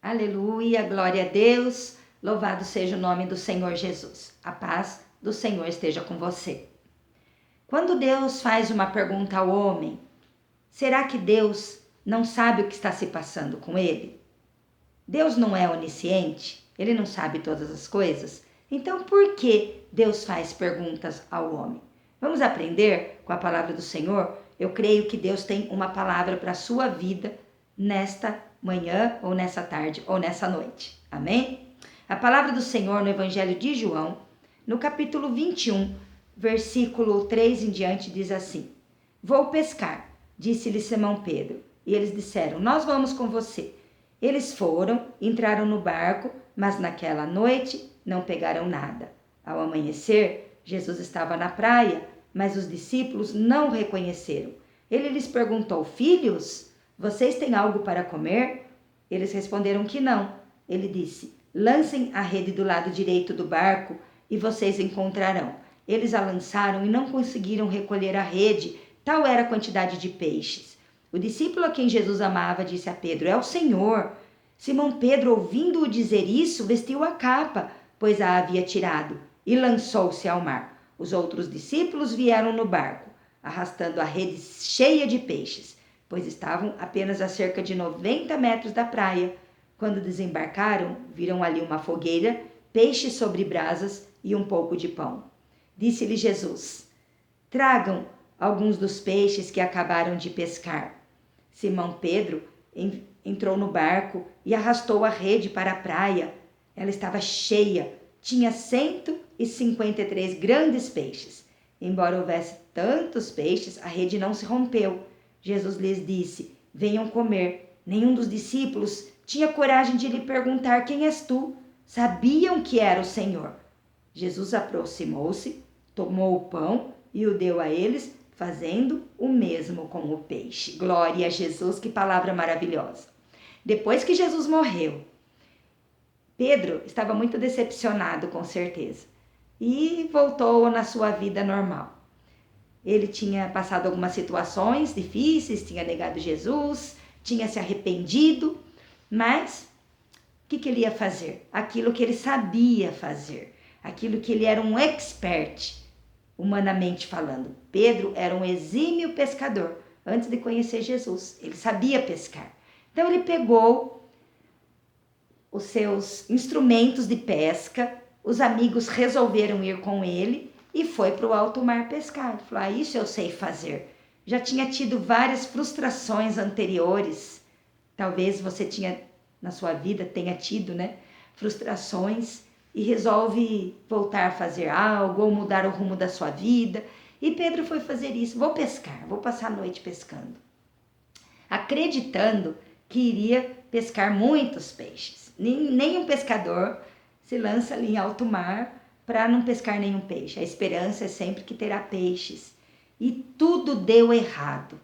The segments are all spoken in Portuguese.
Aleluia, glória a Deus, louvado seja o nome do Senhor Jesus. A paz do Senhor esteja com você. Quando Deus faz uma pergunta ao homem, será que Deus não sabe o que está se passando com ele? Deus não é onisciente? Ele não sabe todas as coisas? Então por que Deus faz perguntas ao homem? Vamos aprender com a palavra do Senhor? Eu creio que Deus tem uma palavra para a sua vida nesta manhã, ou nessa tarde, ou nessa noite. Amém? A palavra do Senhor no Evangelho de João, no capítulo 21, versículo 3 em diante, diz assim: Vou pescar, disse-lhe Simão Pedro. E eles disseram: Nós vamos com você. Eles foram, entraram no barco, mas naquela noite não pegaram nada. Ao amanhecer, Jesus estava na praia, mas os discípulos não o reconheceram. Ele lhes perguntou: Filhos, vocês têm algo para comer? Eles responderam que não. Ele disse: Lancem a rede do lado direito do barco e vocês encontrarão. Eles a lançaram e não conseguiram recolher a rede, tal era a quantidade de peixes. O discípulo a quem Jesus amava disse a Pedro: É o Senhor. Simão Pedro, ouvindo-o dizer isso, vestiu a capa, pois a havia tirado, e lançou-se ao mar. Os outros discípulos vieram no barco, arrastando a rede cheia de peixes, pois estavam apenas a cerca de 90 metros da praia. Quando desembarcaram, viram ali uma fogueira, peixes sobre brasas e um pouco de pão. Disse-lhe Jesus: Tragam alguns dos peixes que acabaram de pescar. Simão Pedro entrou no barco e arrastou a rede para a praia. Ela estava cheia, tinha 153 grandes peixes. Embora houvesse tantos peixes, a rede não se rompeu. Jesus lhes disse: Venham comer. Nenhum dos discípulos tinha coragem de lhe perguntar: Quem és tu? Sabiam que era o Senhor. Jesus aproximou-se, tomou o pão e o deu a eles, fazendo o mesmo com o peixe. Glória a Jesus, que palavra maravilhosa. Depois que Jesus morreu, Pedro estava muito decepcionado, com certeza, e voltou na sua vida normal. Ele tinha passado algumas situações difíceis, tinha negado Jesus, tinha se arrependido, mas o que ele ia fazer? Aquilo que ele sabia fazer, aquilo que ele era um expert, humanamente falando. Pedro era um exímio pescador antes de conhecer Jesus, ele sabia pescar. Então ele pegou os seus instrumentos de pesca, os amigos resolveram ir com ele e foi para o alto mar pescar. Ele falou: isso eu sei fazer. Já tinha tido várias frustrações anteriores. Talvez você na sua vida tenha tido, frustrações, e resolve voltar a fazer algo ou mudar o rumo da sua vida. E Pedro foi fazer isso: vou pescar, vou passar a noite pescando, acreditando que iria pescar muitos peixes. Nenhum pescador se lança ali em alto mar para não pescar nenhum peixe. A esperança é sempre que terá peixes. E tudo deu errado.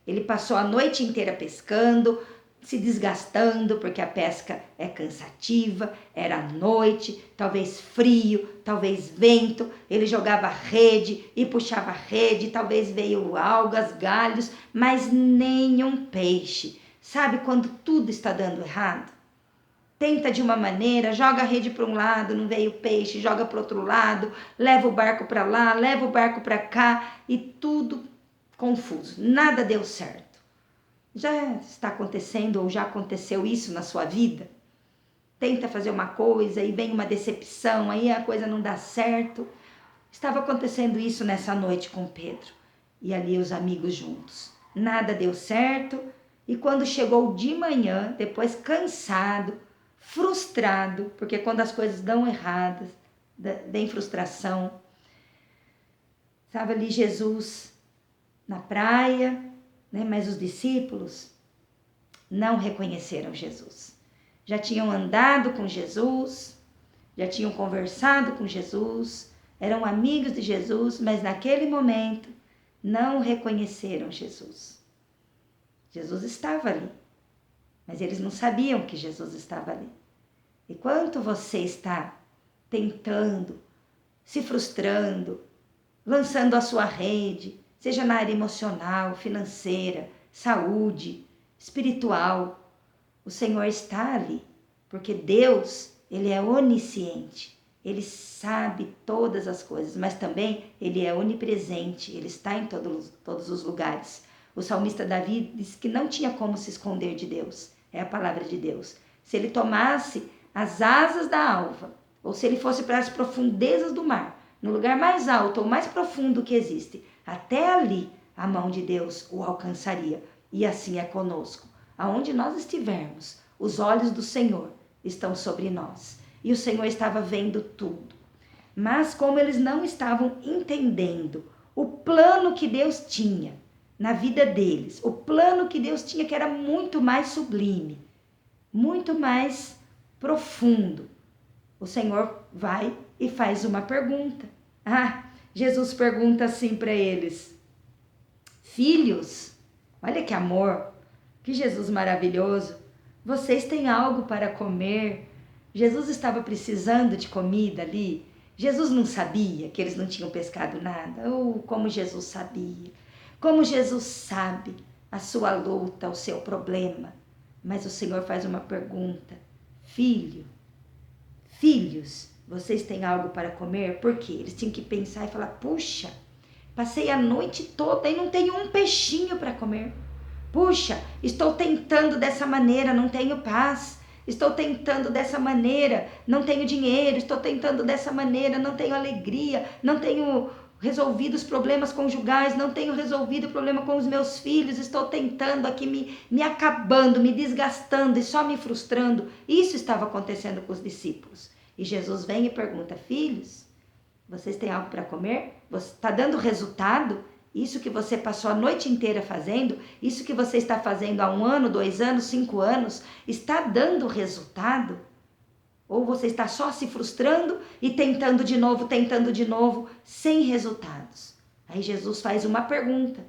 Ele passou a noite inteira pescando, se desgastando, porque a pesca é cansativa, era noite, talvez frio, talvez vento. Ele jogava rede e puxava rede, talvez veio algas, galhos, mas nenhum peixe. Sabe quando tudo está dando errado? Tenta de uma maneira, joga a rede para um lado, não veio peixe, joga para o outro lado, leva o barco para lá, leva o barco para cá, e tudo confuso, nada deu certo. Já está acontecendo ou já aconteceu isso na sua vida? Tenta fazer uma coisa e vem uma decepção, aí a coisa não dá certo. Estava acontecendo isso nessa noite com Pedro e ali os amigos juntos. Nada deu certo, e quando chegou de manhã, depois cansado, frustrado, porque quando as coisas dão erradas, vem frustração. Estava ali Jesus na praia, mas os discípulos não reconheceram Jesus. Já tinham andado com Jesus, já tinham conversado com Jesus, eram amigos de Jesus, mas naquele momento não reconheceram Jesus. Jesus estava ali, mas eles não sabiam que Jesus estava ali. E quanto você está tentando, se frustrando, lançando a sua rede, seja na área emocional, financeira, saúde, espiritual, o Senhor está ali. Porque Deus, ele é onisciente. Ele sabe todas as coisas, mas também ele é onipresente. Ele está em todos os lugares. O salmista Davi disse que não tinha como se esconder de Deus. É a palavra de Deus. Se ele tomasse as asas da alva, ou se ele fosse para as profundezas do mar, no lugar mais alto ou mais profundo que existe, até ali a mão de Deus o alcançaria. E assim é conosco. Aonde nós estivermos, os olhos do Senhor estão sobre nós. E o Senhor estava vendo tudo. Mas como eles não estavam entendendo o plano que Deus tinha na vida deles, o plano que Deus tinha, que era muito mais sublime, muito mais profundo, o Senhor vai e faz uma pergunta. Jesus pergunta assim para eles: filhos, olha que amor, que Jesus maravilhoso, vocês têm algo para comer? Jesus estava precisando de comida ali. Jesus não sabia que eles não tinham pescado nada. Como Jesus sabia. Como Jesus sabe a sua luta, o seu problema. Mas o Senhor faz uma pergunta: filhos, vocês têm algo para comer? Por quê? Eles tinham que pensar e falar: puxa, passei a noite toda e não tenho um peixinho para comer. Puxa, estou tentando dessa maneira, não tenho paz. Estou tentando dessa maneira, não tenho dinheiro. Estou tentando dessa maneira, não tenho alegria. Não tenho resolvido os problemas conjugais. Não tenho resolvido o problema com os meus filhos. Estou tentando aqui, me acabando, me desgastando e só me frustrando. Isso estava acontecendo com os discípulos. E Jesus vem e pergunta: filhos, vocês têm algo para comer? Está dando resultado? Isso que você passou a noite inteira fazendo, isso que você está fazendo há 1 ano, 2 anos, 5 anos, está dando resultado? Ou você está só se frustrando e tentando de novo, sem resultados? Aí Jesus faz uma pergunta.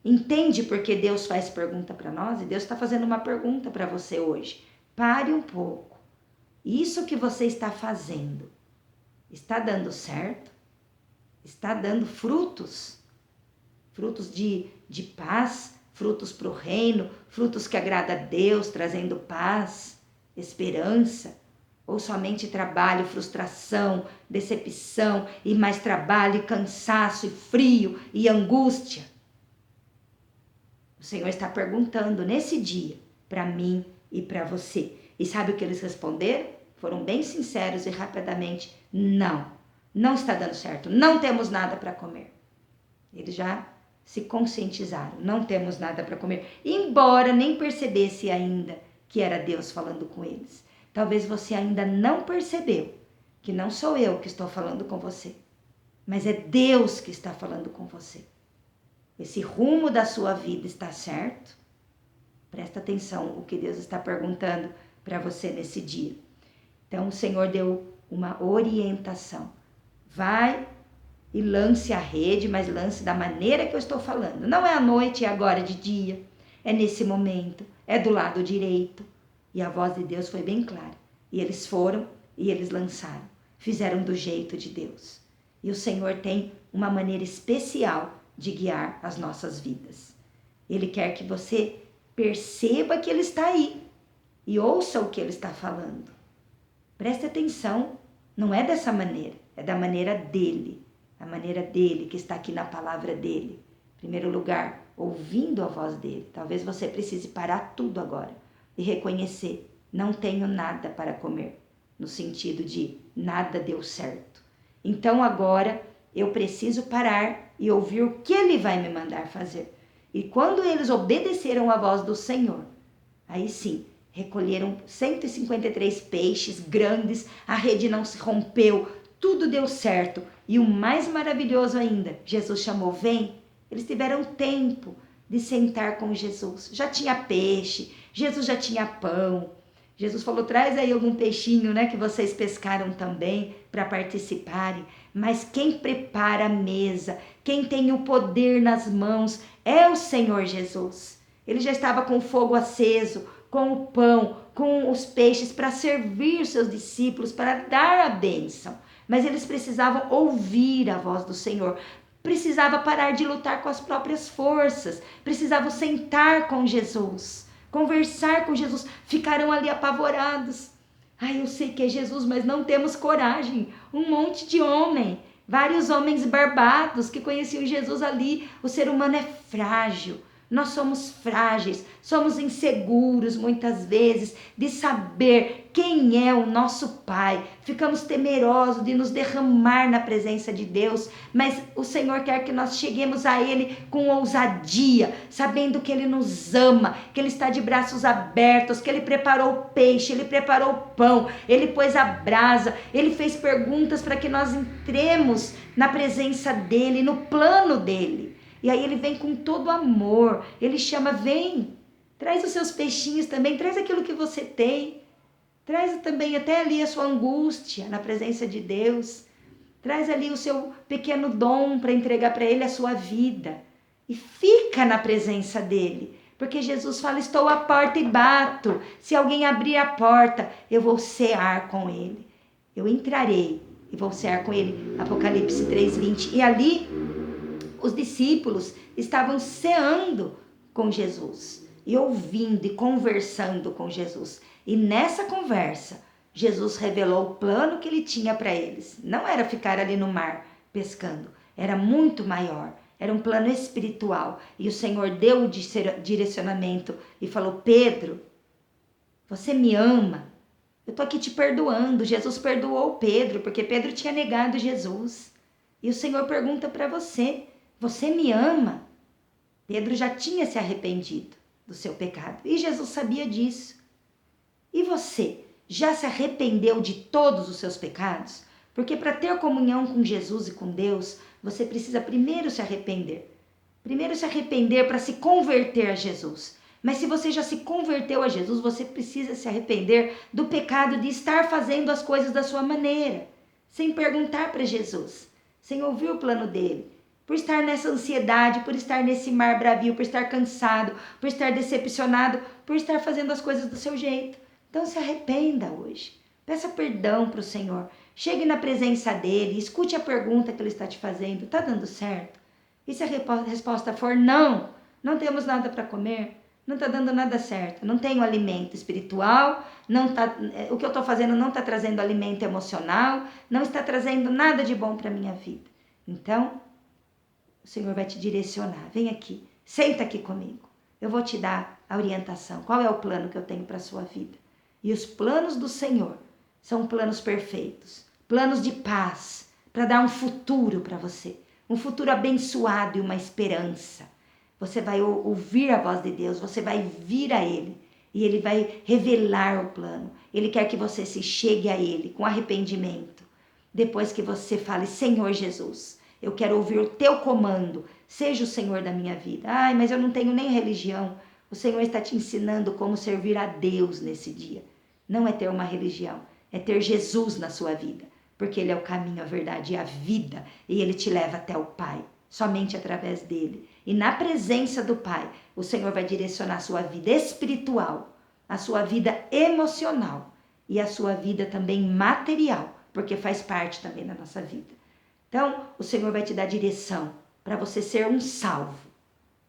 Entende por que Deus faz pergunta para nós? E Deus está fazendo uma pergunta para você hoje. Pare um pouco. Isso que você está fazendo, está dando certo? Está dando frutos? Frutos de paz, frutos para o reino, frutos que agradam a Deus, trazendo paz, esperança, ou somente trabalho, frustração, decepção, e mais trabalho, e cansaço, e frio, e angústia? O Senhor está perguntando nesse dia, para mim e para você. E sabe o que eles responderam? Foram bem sinceros e rapidamente: não está dando certo, não temos nada para comer. Eles já se conscientizaram, não temos nada para comer, embora nem percebesse ainda que era Deus falando com eles. Talvez você ainda não percebeu que não sou eu que estou falando com você, mas é Deus que está falando com você. Esse rumo da sua vida está certo? Presta atenção o que Deus está perguntando para você nesse dia. Então o Senhor deu uma orientação. Vai e lance a rede, mas lance da maneira que eu estou falando. Não é à noite, é agora de dia. É nesse momento, é do lado direito. E a voz de Deus foi bem clara. E eles foram e eles lançaram. Fizeram do jeito de Deus. E o Senhor tem uma maneira especial de guiar as nossas vidas. Ele quer que você perceba que Ele está aí. E ouça o que Ele está falando. Preste atenção. Não é dessa maneira. É da maneira dEle. A maneira dele, que está aqui na palavra dele. Em primeiro lugar, ouvindo a voz dele. Talvez você precise parar tudo agora e reconhecer: não tenho nada para comer. No sentido de nada deu certo. Então agora eu preciso parar e ouvir o que ele vai me mandar fazer. E quando eles obedeceram à voz do Senhor, aí sim, recolheram 153 peixes grandes, a rede não se rompeu, tudo deu certo. E o mais maravilhoso ainda, Jesus chamou: vem. Eles tiveram tempo de sentar com Jesus. Já tinha peixe, Jesus já tinha pão. Jesus falou: traz aí algum peixinho, né, que vocês pescaram também para participarem. Mas quem prepara a mesa, quem tem o poder nas mãos é o Senhor Jesus. Ele já estava com o fogo aceso, com o pão, com os peixes para servir os seus discípulos, para dar a bênção. Mas eles precisavam ouvir a voz do Senhor. Precisava parar de lutar com as próprias forças. Precisavam sentar com Jesus, conversar com Jesus. Ficaram ali apavorados. Ai, eu sei que é Jesus, mas não temos coragem. Um monte de homem, vários homens barbados que conheciam Jesus ali. O ser humano é frágil. Nós somos frágeis, somos inseguros muitas vezes de saber quem é o nosso Pai. Ficamos temerosos de nos derramar na presença de Deus, mas o Senhor quer que nós cheguemos a Ele com ousadia, sabendo que Ele nos ama, que Ele está de braços abertos, que Ele preparou o peixe, Ele preparou o pão, Ele pôs a brasa, Ele fez perguntas para que nós entremos na presença dEle, no plano dEle. E aí Ele vem com todo amor, Ele chama, vem, traz os seus peixinhos também, traz aquilo que você tem, traz também até ali a sua angústia na presença de Deus, traz ali o seu pequeno dom para entregar para Ele a sua vida e fica na presença dEle, porque Jesus fala, estou à porta e bato, se alguém abrir a porta, eu vou cear com Ele, eu entrarei e vou cear com Ele, Apocalipse 3:20, e ali os discípulos estavam ceando com Jesus e ouvindo e conversando com Jesus. E nessa conversa, Jesus revelou o plano que ele tinha para eles. Não era ficar ali no mar pescando, era muito maior. Era um plano espiritual. E o Senhor deu o direcionamento e falou, Pedro, você me ama? Eu estou aqui te perdoando. Jesus perdoou Pedro, porque Pedro tinha negado Jesus. E o Senhor pergunta para você, você me ama? Pedro já tinha se arrependido do seu pecado e Jesus sabia disso. E você já se arrependeu de todos os seus pecados? Porque para ter comunhão com Jesus e com Deus, você precisa primeiro se arrepender. Primeiro se arrepender para se converter a Jesus. Mas se você já se converteu a Jesus, você precisa se arrepender do pecado de estar fazendo as coisas da sua maneira, sem perguntar para Jesus, sem ouvir o plano dele. Por estar nessa ansiedade, por estar nesse mar bravio, por estar cansado, por estar decepcionado, por estar fazendo as coisas do seu jeito. Então se arrependa hoje. Peça perdão para o Senhor. Chegue na presença dele, escute a pergunta que ele está te fazendo. Está dando certo? E se a resposta for não, não temos nada para comer, não está dando nada certo, não tenho alimento espiritual, o que eu estou fazendo não está trazendo alimento emocional, não está trazendo nada de bom para a minha vida. Então, o Senhor vai te direcionar. Vem aqui, senta aqui comigo. Eu vou te dar a orientação. Qual é o plano que eu tenho para a sua vida? E os planos do Senhor são planos perfeitos. Planos de paz, para dar um futuro para você. Um futuro abençoado e uma esperança. Você vai ouvir a voz de Deus, você vai vir a Ele. E Ele vai revelar o plano. Ele quer que você se chegue a Ele com arrependimento. Depois que você fale, Senhor Jesus, eu quero ouvir o teu comando. Seja o Senhor da minha vida. Ai, mas eu não tenho nem religião. O Senhor está te ensinando como servir a Deus nesse dia. Não é ter uma religião, é ter Jesus na sua vida. Porque Ele é o caminho, a verdade e a vida. E Ele te leva até o Pai, somente através dEle. E na presença do Pai, o Senhor vai direcionar a sua vida espiritual, a sua vida emocional e a sua vida também material, porque faz parte também da nossa vida. Então, o Senhor vai te dar direção para você ser um salvo,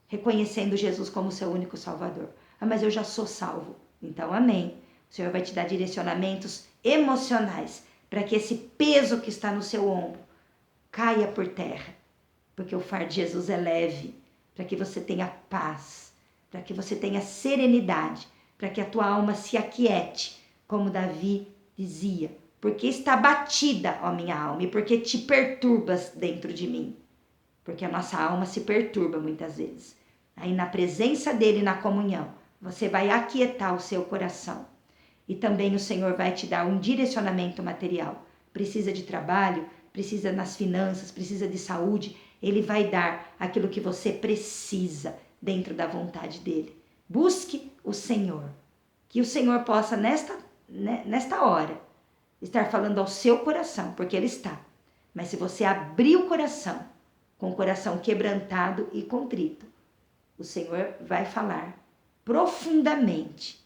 reconhecendo Jesus como seu único salvador. Ah, mas eu já sou salvo. Então, amém. O Senhor vai te dar direcionamentos emocionais para que esse peso que está no seu ombro caia por terra, porque o fardo de Jesus é leve, para que você tenha paz, para que você tenha serenidade, para que a tua alma se aquiete, como Davi dizia, porque está batida, ó minha alma, e porque te perturbas dentro de mim. Porque a nossa alma se perturba muitas vezes. Aí na presença dele, na comunhão, você vai aquietar o seu coração. E também o Senhor vai te dar um direcionamento material. Precisa de trabalho, precisa nas finanças, precisa de saúde. Ele vai dar aquilo que você precisa dentro da vontade dele. Busque o Senhor. Que o Senhor possa, nesta hora, estar falando ao seu coração, porque Ele está. Mas se você abrir o coração, com o coração quebrantado e contrito, o Senhor vai falar profundamente,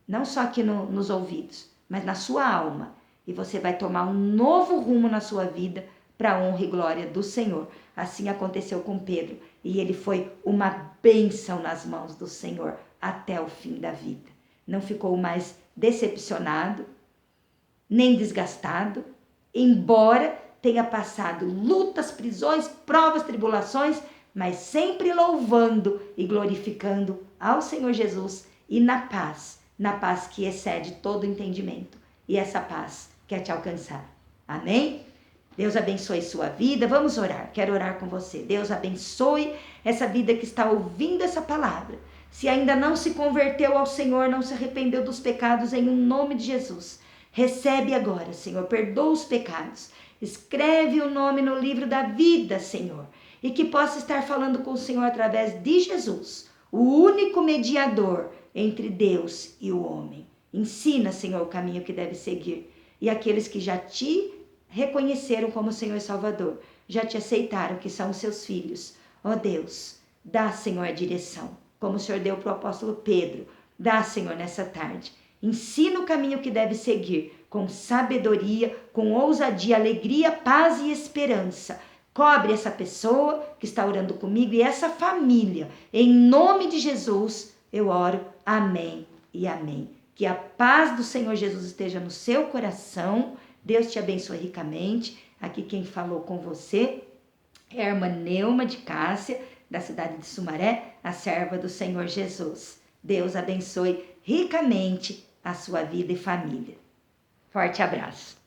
não só aqui nos ouvidos, mas na sua alma. E você vai tomar um novo rumo na sua vida para a honra e glória do Senhor. Assim aconteceu com Pedro. E ele foi uma bênção nas mãos do Senhor até o fim da vida. Não ficou mais decepcionado, nem desgastado, embora tenha passado lutas, prisões, provas, tribulações, mas sempre louvando e glorificando ao Senhor Jesus e na paz que excede todo entendimento. E essa paz quer te alcançar. Amém? Deus abençoe sua vida. Vamos orar. Quero orar com você. Deus abençoe essa vida que está ouvindo essa palavra. Se ainda não se converteu ao Senhor, não se arrependeu dos pecados, em nome de Jesus, recebe agora, Senhor. Perdoa os pecados. Escreve o nome no livro da vida, Senhor. E que possa estar falando com o Senhor através de Jesus, o único mediador entre Deus e o homem. Ensina, Senhor, o caminho que deve seguir. E aqueles que já te reconheceram como Senhor e Salvador, já te aceitaram que são os seus filhos. Ó Deus, dá, Senhor, a direção, como o Senhor deu para o apóstolo Pedro. Dá, Senhor, nessa tarde. Ensina o caminho que deve seguir, com sabedoria, com ousadia, alegria, paz e esperança. Cobre essa pessoa que está orando comigo e essa família. Em nome de Jesus, eu oro. Amém e amém. Que a paz do Senhor Jesus esteja no seu coração. Deus te abençoe ricamente. Aqui quem falou com você é a irmã Neuma de Cássia, da cidade de Sumaré, a serva do Senhor Jesus. Deus abençoe ricamente a sua vida e família. Forte abraço.